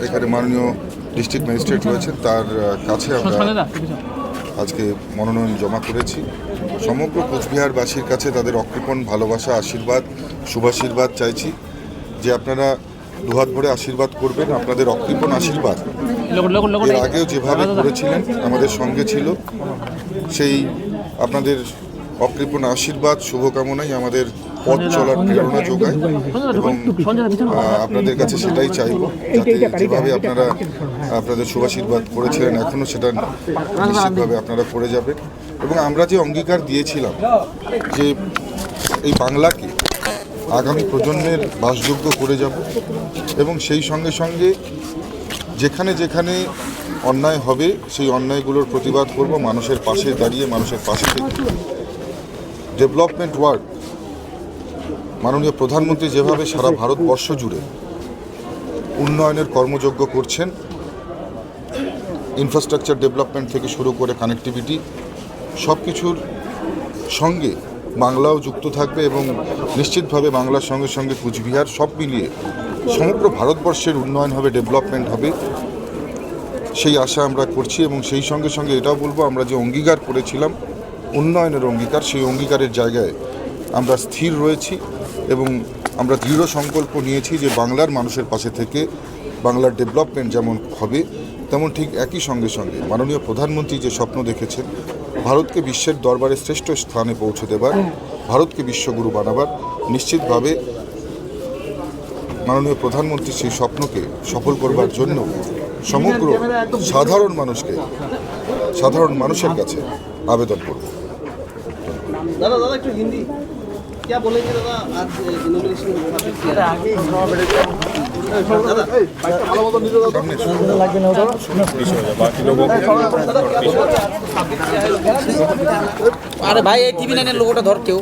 এখানে মাননীয় district magistrate রয়েছেন, তার কাছে আমরা আজকে মনোনয়ন জমা করেছি। সমগ্র কোচবিহারবাসীর কাছে তাদের অকৃপণ ভালোবাসা, আশীর্বাদ, শুভাশীর্বাদ চাইছি যে আপনারা দুহাত ভরে আশীর্বাদ করবেন। আপনাদের অকৃপণ আশীর্বাদ এর আগেও যেভাবে করেছিলেন, আমাদের সঙ্গে ছিল, সেই আপনাদের অকৃপণ আশীর্বাদ শুভকামনাই আমাদের পথ চলার প্রেরণা যোগায় এবং আপনাদের কাছে সেটাই চাইব, যাতে যেভাবে আপনারা আপনাদের শুভাশীর্বাদ করেছিলেন এখনও সেটা নিশ্চিতভাবে আপনারা করে যাবেন। এবং আমরা যে অঙ্গীকার দিয়েছিলাম যে এই বাংলাকে আগামী প্রজন্মের বাসযোগ্য করে যাব এবং সেই সঙ্গে সঙ্গে যেখানে যেখানে অন্যায় হবে সেই অন্যায়গুলোর প্রতিবাদ করব, মানুষের পাশে দাঁড়িয়ে মানুষের পাশে থেকে। ডেভেলপমেন্ট ওয়ার্ক মাননীয় প্রধানমন্ত্রী যেভাবে সারা ভারতবর্ষ জুড়ে উন্নয়নের কর্মযজ্ঞ করছেন, ইনফ্রাস্ট্রাকচার ডেভেলপমেন্ট থেকে শুরু করে কানেক্টিভিটি সব কিছুর সঙ্গে বাংলাও যুক্ত থাকবে এবং নিশ্চিতভাবে বাংলার সঙ্গে সঙ্গে কুচবিহার সব মিলিয়ে সমগ্র ভারতবর্ষের উন্নয়ন হবে, ডেভেলপমেন্ট হবে, সেই আশা আমরা করছি। এবং সেই সঙ্গে সঙ্গে এটাও বলবো, আমরা যে অঙ্গীকার করেছিলাম উন্নয়নের অঙ্গীকার, সেই অঙ্গীকারের জায়গায় আমরা স্থির রয়েছি এবং আমরা দৃঢ় সংকল্প নিয়েছি যে বাংলার মানুষের পাশে থেকে বাংলার ডেভেলপমেন্ট যেমন হবে তেমন ঠিক একই সঙ্গে সঙ্গে মাননীয় প্রধানমন্ত্রী যে স্বপ্ন দেখেছেন ভারতকে বিশ্বের দরবারে শ্রেষ্ঠ স্থানে পৌঁছে দেবার, ভারতকে বিশ্বগুরু বানাবার, নিশ্চিতভাবে মাননীয় প্রধানমন্ত্রী সেই স্বপ্নকে সফল করবার জন্য সমগ্র সাধারণ মানুষের কাছে আবেদন করব। दादा दादा एक हिंदी क्या बोलेंगे दादा आज इनोग्रेशन अरे भाई टीवी नाइन लोगोটা ধর কেউ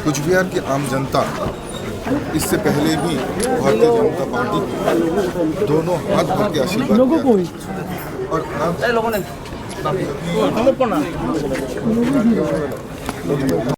कुचबिहार की आम जनता इससे पहले भी भारतीय जनता पार्टी दोनों हाथ भर के आशीर्वाद और आप